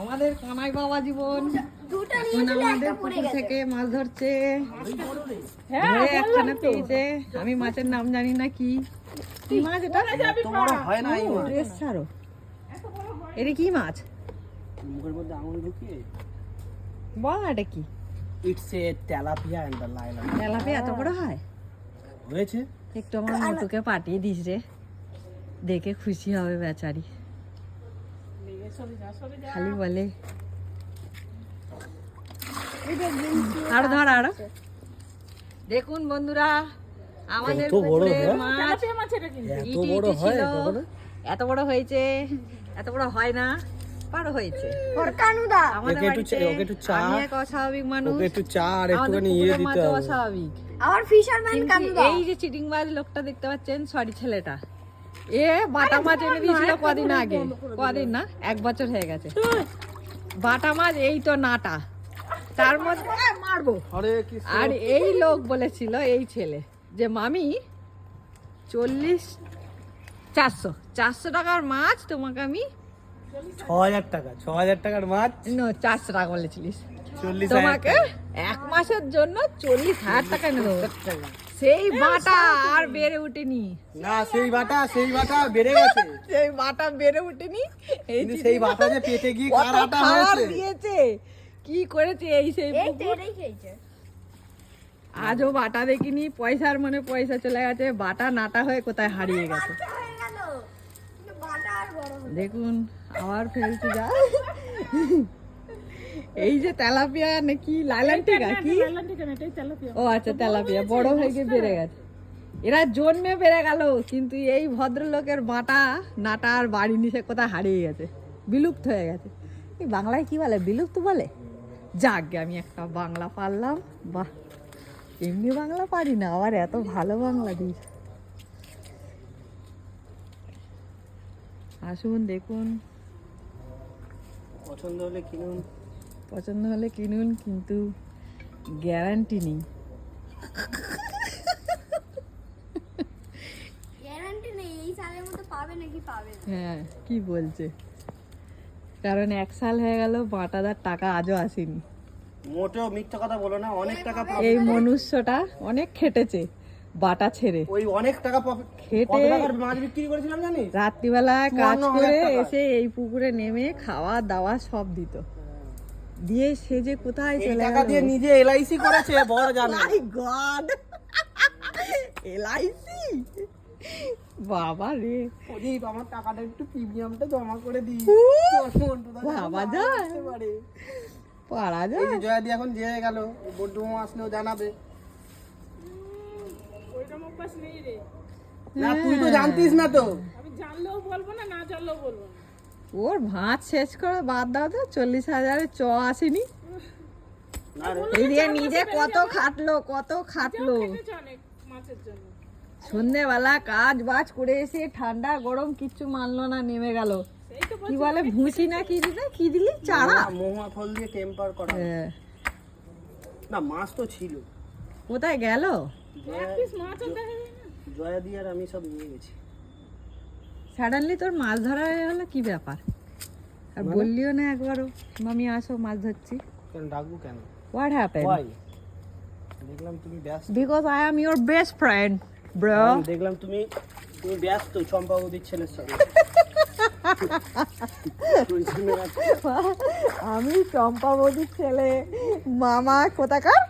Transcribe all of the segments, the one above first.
আমাদের কানাই বাবা জীবন এখন আমাদের পুকুর থেকে মাছ ধরছে। ধরে একখানে পেয়েছে, আমি মাছের নাম জানি না কি মাছ এটা। ড্রেস ছাড়ো, এটা কি মাছ? মুখের মধ্যে আঙুল ঢুকিয়ে বল না এটা কি? It's a tilapia and Laila. Tilapia এত বড় হয়? হয়েছে একটু আমার মতুকে পাঠিয়ে দিস রে, দেখে খুশি হবে বেচারি। খালি বলে আরো ধর আরো। দেখুন বন্ধুরা, আমাদের পুকুরের মাছ ইটি ইটি ছিল, এত বড় হয়েছে। এত বড় হয় না, পার হয়েছে। আমাদের বাড়িতে আমি এক অস্বাভাবিক মানুষ, আমাদের পুকুরের মাছ অস্বাভাবিক। কিন্তু এই যে চিটিংবাজ লোকটা দেখতে পাচ্ছেন, সরি ছেলেটা, এ বাটা মাছ এনে দিয়েছিল কদিন আগে, কদিন না 1 বছর হয়ে গেছে। বাটা মাছ এই তো নাটা, তার মধ্যে মারবো। আর এই লোক বলেছিল, এই ছেলে, যে মামি 400 টাকার মাছ তোমাকে আমি 6000 টাকা, 6000 টাকার মাছ 400 টাকা বলেছিলিস, তোমাকে 1 মাসের জন্য 40,000 টাকা এনে দেবো। সেই বাটা আর বেড়ে উঠেনি না, সেই বাটা বেড়ে গেছে, সেই বাটা বেড়ে উঠেনি। এই সেই বাটা যে পেটে গিয়ে কার আটা হয়েছে, দিয়েছে কি করেছে, এই সেই আজও বাটা দেখিনি। পয়সার মনে পয়সা চলে গেছে, বাটা নাটা হয়ে কোথায় হারিয়ে গেছে। দেখুন আবার ফেলতে যা। এই যে তেলাপিয়া নাকি লাইলান্টিকা কি? ও আচ্ছা, তেলাপিয়া বড় হয়ে গিয়ে বেড়ে গেছে। এরা জন্মে বেড়ে গেল, কিন্তু এই ভদ্রলোকের বাটা নাটা আর বাড়ি নিচে কোথায় হারিয়ে গেছে, বিলুপ্ত হয়ে গেছে। এই বাংলায় কি বলে, বিলুপ্ত বলে? যাক গে, আমি একটা বাংলা পারলাম। বাহ, এমনি বাংলা পারি না, আবার এত ভালো বাংলা দিস। আসুন দেখুন, পছন্দ হলে কিনুন, পছন্দ হলে কিনুন, কিন্তু গ্যারান্টি নেই। হ্যাঁ, কি বলছে, কারণ 1 সাল হয়ে গেল, বাটাদার টাকা আজও আসেনি। মোটেও মিথ্যা কথা বলো না, অনেক টাকা এই মনুষ্যটা অনেক খেটেছে বাটা ছেড়ে, ওই অনেক টাকা খেটে মাছ বিক্রি করেছিলাম জানিস, রাত্রিবেলা কাজ করে এসে এই পুকুরে নেমে খাওয়া দাওয়া সব দিত, দিয়ে সে যে কোথায় চলে টাকা দিয়ে নিজে এলআইসি করেছে, বড় জানে। মাই গড, এলআইসি, বাবা রে, প্রদীপ আমার টাকাটা একটু প্রিমিয়ামটা জমা করে দিই, বাবা যায় পারা যায়। জয়া দি এখন যে গেল, বড্ডু মামা আসলেও জানাবে। না তুই তো জানতিস না, তো আমি জানলেও বলবো না, না জানলেও বলবো না। ওর ভাত শেষ করে বাদ দাও তো, 40,000-এর চ আসেনি। এই দিয়ে নিজে কত খাটলো অনেক মাছের জন্য সন্ধ্যেবেলা কাজ বাজ করে এসে ঠান্ডা গরম কিচ্ছু মানলো না, নেমে গেল। কি বলে ভুসি না কি দিলি চারা, মহুয়া ফল দিয়ে টেম্পার করা। না মাছ তো ছিল, কোথায় গেল? জয়া দি আর আমি সব নিয়ে গেছি। সাডেনলি তোর মাছ ধরা হয়ে গেল, কি ব্যাপার? আর বললিও না একবারও, মামি আসো মাছ ধরছি। কেন ডাকবো কেন? What happened? Why? দেখলাম তুমি ব্যস্ত। Because I am your best friend, bro. দেখলাম তুমি ব্যস্ত চম্পা বৌদির ছেলের সাথে। আমি চম্পা বৌদির ছেলে, মামা কোথাকার,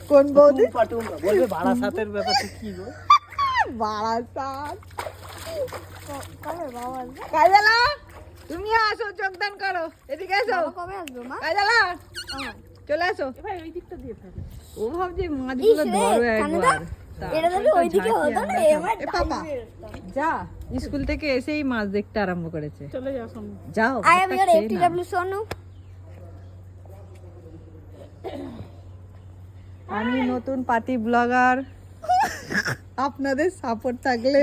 কোন বৌদি? বলবে বারাসাতের ব্যাপারটা কি গো? বারাসাত কাজলা, তুমি আসো, যোগদান করো, এদিকে এসো। কবে আসবো মা? কাজলা চলে আসো। ভাই ওই দিকটা দিয়ে ফেলে। ও ভাবছি মাছগুলো ধরো একবার, এটা যদি ওইদিকে হতো না, এবার পাপা যা, স্কুল থেকে এসেই মাছ দেখতে আরম্ভ করেছে। চলে যাও সামনে। যাও, আই এম ইওর এফটিডব্লিউ সোনু। আমি নতুন পাতি ব্লগার, আপনাদের সাপোর্ট থাকলে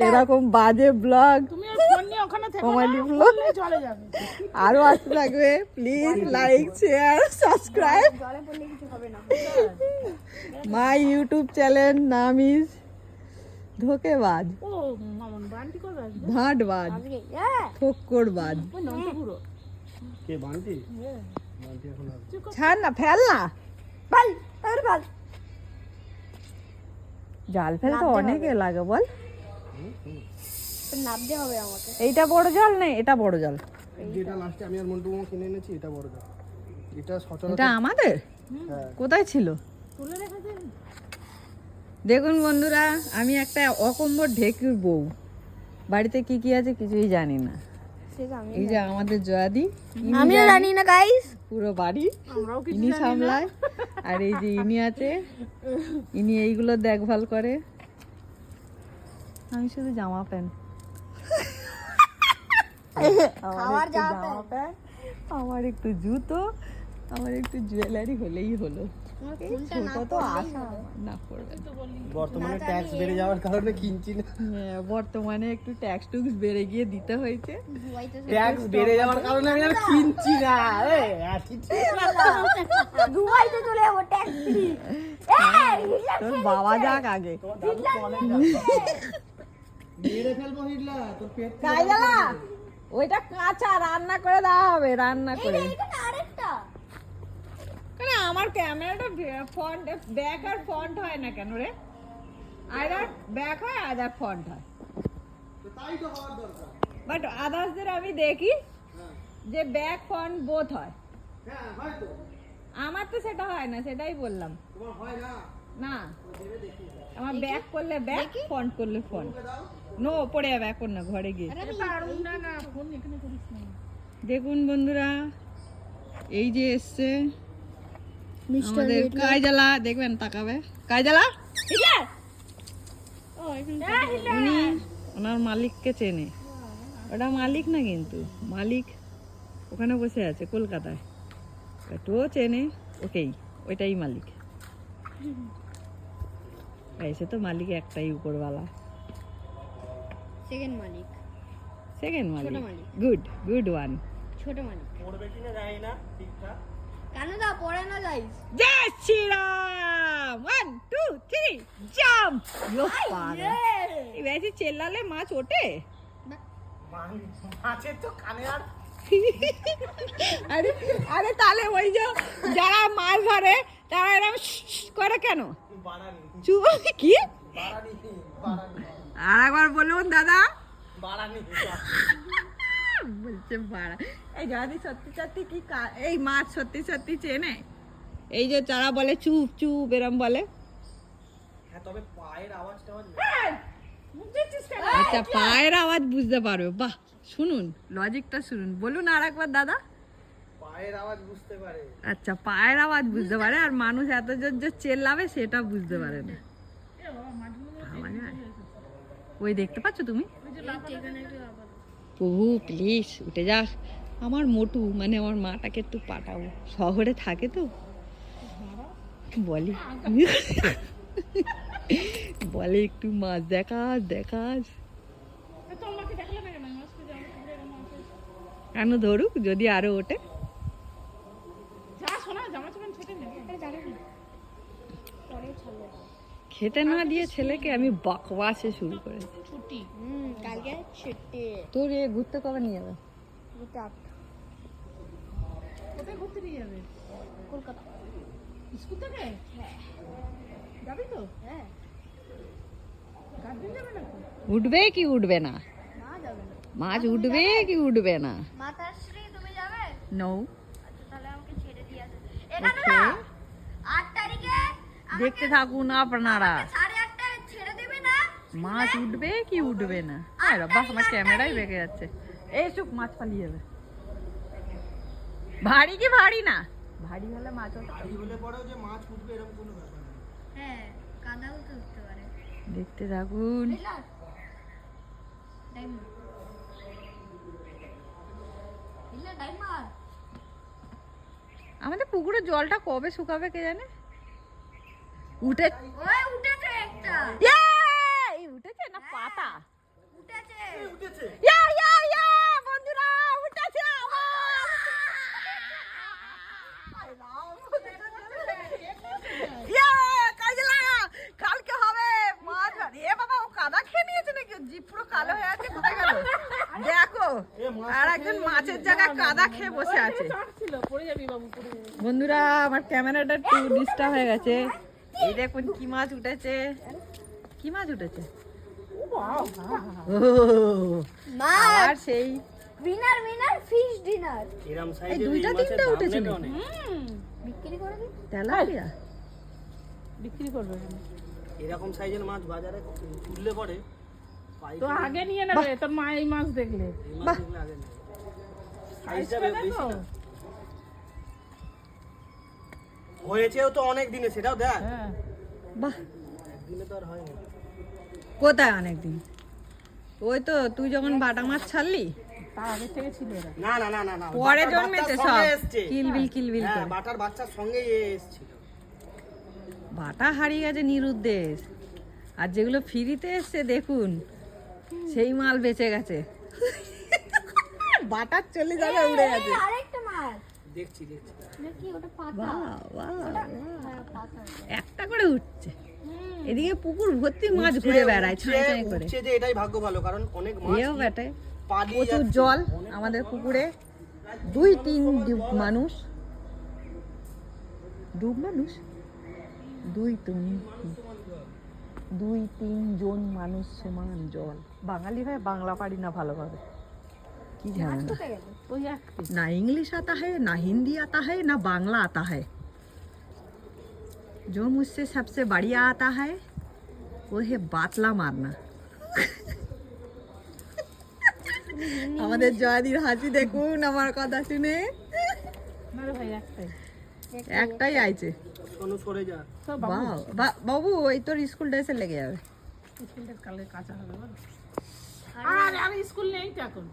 এরকম বাজে ব্লগ, তুমি আর ফোন নিয়ে ওখানে থেকো কমেডি না, ব্লগ বললে চলে যাবে। আরো আসতে থাকবে। Please like share subscribe my YouTube channel, নাম ইজ ধোকেবাজ, ও মামন বান্টি কবে আসবে? ভাটবাজ, আজকে হ্যাঁ ফক্করবাজ। ওই নন্তপুরো। কে বান্টি? বান্টি এখন আর ছাড় না, ফেল না। ভাল তাহলে ভাল জাল ফেলতে অনেকে লাগে বল। নামতে হবে আমাকে এইটা বড় জাল নেই, এটা বড় জাল। যেটা লাস্টে আমি আর মন্টু মামা কিনে এনেছি এটা বড় দাম। এটা সচরাচর এটা আমাদের হ্যাঁ কোথায় ছিল? তুলে রেখেছেন? দেখুন বন্ধুরা, আমি একটা অকম্বর ঢেকুর বউ, বাড়িতে কি কি আছে কিছুই জানি না। সেটা আমি এই যে আমাদের জয়াদি, ইনি আমিও জানি না গাইস পুরো বাড়ি আমরাও কিছু ইনি সামলায়। আর এই যে ইনি আছে, ইনি এইগুলো দেখভাল করে। আমি শুধু জামা প্যান্ট, খাওয়ার একটু জামা জামা প্যান্ট, আমার একটু জুতো, আমার একটু জুয়েলারি হলেই হলো। এই ছোট তো আশা আমার, না করবে। বর্তমানে ট্যাক্স বেড়ে যাওয়ার কারণে কিনছি না। হ্যাঁ, বর্তমানে একটু ট্যাক্স টুক্স বেড়ে গিয়ে দিতে হয়েছে। ট্যাক্স বেড়ে যাওয়ার কারণে আমি আর কিনছি না। এই দুবাইতে চলে যাবো ট্যাক্স ফ্রি তোর বাবা যাক আগে। মেরে ফেলবো হিটলার তোর পেট। কাইজালা, ওইটা কাঁচা, রান্না করে দেওয়া হবে, রান্না করে। এখানে আরেকটা কেন আমার ক্যামেরাটা ফ্রন্ট, ব্যাক আর ফ্রন্ট হয় না কেন রে? আইদার ব্যাক হয়, আইদার ফ্রন্ট হয়। তাই তো হওয়ার দরকার। বাট আদার্সদের আমি দেখি যে ব্যাক ফ্রন্ট বোথ হয়। হ্যাঁ হয়তো আমার তো সেটা হয় না, সেটাই বললাম। তোমার হয় না। না, আমার ব্যাক করলে ব্যাক, ফ্রন্ট করলে ফ্রন্ট। নো, পড়ে যাবে এখন না, ঘরে গিয়ে। না না ফোন এখানে করিস না। দেখুন বন্ধুরা, এই যে এসছে আমাদের কাইজালা, দেখবেন তাকাবে। কাইজালা, উনি ওনার মালিককে চেনে। ওটা মালিক না, কিন্তু মালিক ওখানে বসে আছে কলকাতায়, একটুও চেনে ওকেই, ওইটাই মালিক। এসে তো মালিক একটাই, উপরওয়ালা, সেকেন্ড মালিক সেকেন্ড মালিক। মালিক। Good, good one. ছোট মালিক পড়বে কিনা জানি না ঠিকঠাক। কেন দা পড়ে না গাইস জয় শ্রীরাম, 1 2 3 জাম্প। ইয়ো পাগল, এই বেশি চেল্লালে মাছ ওঠে। মাছের তো কানে আর আরে আরে তাহলে ওই যে যারা মাছ ধরে তারা এরকম করে কেন? বাড়ানি চুপ কি? বাড়ানি বাড়ানি আর একবার বলুন দাদা। বাড়ানি বলছে বাড়া। এই যদি সত্যি সত্যি কি এই মাছ সত্যি সত্যি চেনে? এই যে যারা বলে চুপ চুপ এরম বলে। হ্যাঁ তবে পায়ের আওয়াজটা আচ্ছা, পায়ের আওয়াজ বুঝতে পারবে, বাহ। শুনুন, লজিকটা শুনুন, বলুন আর একবার দাদা। পায়ের আওয়াজ বুঝতে পারে। আচ্ছা, পায়ের আওয়াজ বুঝতে পারে, আর মানুষ এত জোর যে চেল্লাবে সেটা বুঝতে পারে না। ভাবা যায়? ওই দেখতে পাচ্ছ তুমি? প্রভু প্লিজ উঠে যা। আমার মোটু মানে আমার মাটাকে একটু পাঠাবো, শহরে থাকে তো, বলি বলে একটু মাছ দেখাস দেখাস। তোমাকে দেখলে না কেন? মাছকে জামা কাপড়ে এরকম আছে। কেন ধরুক, যদি আরো ওঠে। যা শোনা জামা কাপড় ছেটে নে। খেতে না দিয়ে ছেলেকে আমি বকওয়াসে শুরু করেছি। ছুটি। কালকে ছুটি তোর এ ঘুরতে কবে নিয়ে যাবে? কোথায় ঘুরতে নিয়ে যাবে? কলকাতা স্কুল থেকে? হ্যাঁ যাবি তো? হ্যাঁ গার্জেন যাবে না তো? উঠবে কি উঠবে না? না যাবে না মাছ উঠবে কি উঠবে না? মাতাশ্রী তুমি যাবে নো। আচ্ছা তাহলে আমাকে ছেড়ে দিয়ে আসো এখানে না 8 তারিখে দেখতে থাকুন আপনারা, 8:30 ছেড়ে দেবে না মাছ উঠবে কি উঠবে না। আরে বাবা, আমার ক্যামেরাই বেঁকে যাচ্ছে। এই চুপ, মাছ পালিয়ে যাবে। ভারী কি ভারী না? ভারী হলে মাছ ওঠে। ভারী হলে পরেও যে মাছ উঠবে এরকম কোনো ব্যাপার না। হ্যাঁ কাদাও তো উঠতে পারে দেখতে থাকুন। আমাদের পুকুরের জলটা কবে শুকাবে কে জানে। উঠে ওই উঠেছে একটা এই উঠেছে না পাতা উঠেছে উঠেছে ইয়া ইয়া ইয়া বন্ধুরা, উঠেছে আমার। ইয়া কাজলা, কালকে হবে মাছ। এ বাবা, ও কাদা মাছের জায়গায় কাদা খেয়ে বসে আছে। ছিল পড়ে যাবি বাবু, পড়ে যাবি। বন্ধুরা আমার ক্যামেরাটা একটু ডিস্টার্ব হয়ে গেছে। এই দেখুন কি মাছ উঠেছে, কি মাছ উঠেছে। ও, আর সেই উইনার ফিশ ডিনার এরম এই সাইজের দুইটা এই মাছের তিনটা দাম উঠেছে নেবে নাকি? অনেক। বিক্রি করে দিই। তেলাপিয়া বিক্রি করবে কেন? এরকম সাইজের মাছ বাজারে তুললে পরে তো আগে নিয়ে নেবে, তোর মা এই মাছ দেখলে। এই মাছ দেখলে আগে নেই। সাইজটা বেশি না। হয়েছেও তো অনেক দিনে, সেটাও দেখ। হ্যাঁ, বাহ, একদিনে তো আর হয় না। কোথায় অনেকদিন? ওই তো তুই যখন বাটা মাছ ছাড়লি তার আগে থেকে ছিল এরা। না না না না না, পরে বাটার জন্মেছে বাচ্চার সব সঙ্গে এসছে। কিলবিল হ্যাঁ, করে। বাটার বাচ্চার সঙ্গে এসছিল। বাটা হারিয়ে গেছে নিরুদ্দেশ, আর যেগুলো ফ্রিতে এসছে দেখুন সেই মাল বেঁচে গেছে। বাটার চলে যাবে, উড়ে গেছে। আরেকটা মাছ দেখছি দেখছি। নাকি ওটা পাতা? বাহ, বাহ, বাহ। হ্যাঁ, পাতা। একটা করে উঠছে, এদিকে পুকুর ভর্তি মাছ ঘুরে বেড়ায় ছাই ছাই করে। উঠছে যে এটাই ভাগ্য ভালো, কারণ অনেক মাছ এও বেটে পালিয়ে প্রচুর যাচ্ছে। জল আমাদের পুকুরে। 2-3 মানুষ, ডুব মানুষ 2-3 জন মানুষ সমান জল। বাঙালি হয়ে বাংলা পারি না ভালোভাবে, কি জানে না। কোথায় গেল? ওই একটি ना इंग्लिश आता है, ना हिंदी आता है, ना बांग्ला आता है। जो मुझसे सबसे बढ़िया आता है वो है बातला मारना। আমাদের জয়াদির হাসি দেখুন আমার কথা শুনে। না রে ভাই, একটাই। একটাই আইছে। সোনু সরে যা। তো বাবু বাবু ওই তোর স্কুল ড্রেসে লেগে যাবে। স্কুলটা কালে কাঁচা হবে বল। আর স্কুল নেই তো এখন।